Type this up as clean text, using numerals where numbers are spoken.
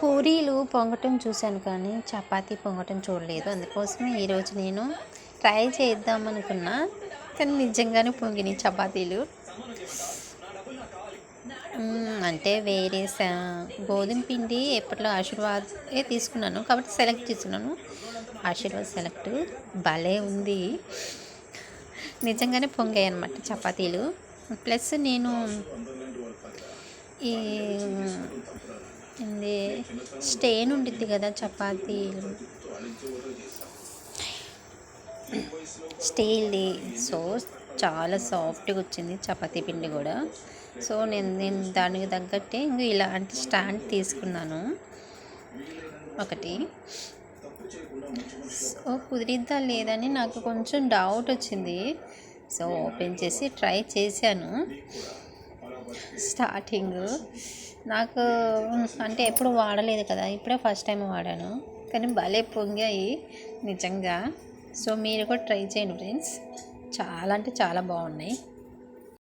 పూరీలు పొంగటం చూశాను కానీ చపాతీ పొంగటం చూడలేదు. అందుకోసమే ఈరోజు నేను ట్రై చేద్దాం అనుకున్నా. కానీ నిజంగానే పొంగినాయి చపాతీలు. అంటే వేరే గోధుమ పిండి ఎప్పట్లో ఆశీర్వాదే తీసుకున్నాను కాబట్టి సెలెక్ట్ చేసుకున్నాను. ఆశీర్వాద్ సెలెక్ట్ భలే ఉంది. నిజంగానే పొంగాయి అన్నమాట చపాతీలు. ప్లస్ నేను ఈ ఇది స్టెయిన్ ఉండిద్ది కదా చపాతీలు స్టీల్ది. సో చాలా సాఫ్ట్గా వచ్చింది చపాతీ పిండి కూడా. సో నేను దానికి తగ్గట్టే ఇంక ఇలాంటి స్టాండ్ తీసుకున్నాను ఒకటి. సో కుదిరిద్దా లేదని నాకు కొంచెం డౌట్ వచ్చింది. సో ఓపెన్ చేసి ట్రై చేశాను. స్టార్టింగ్ నాకు అంటే ఎప్పుడు వాడలేదు కదా, ఇప్పుడే ఫస్ట్ టైం వాడాను. కానీ భలే పొంగాయి నిజంగా. సో మీరు కూడా ట్రై చేయండి ఫ్రెండ్స్. చాలా అంటే చాలా బాగున్నాయి.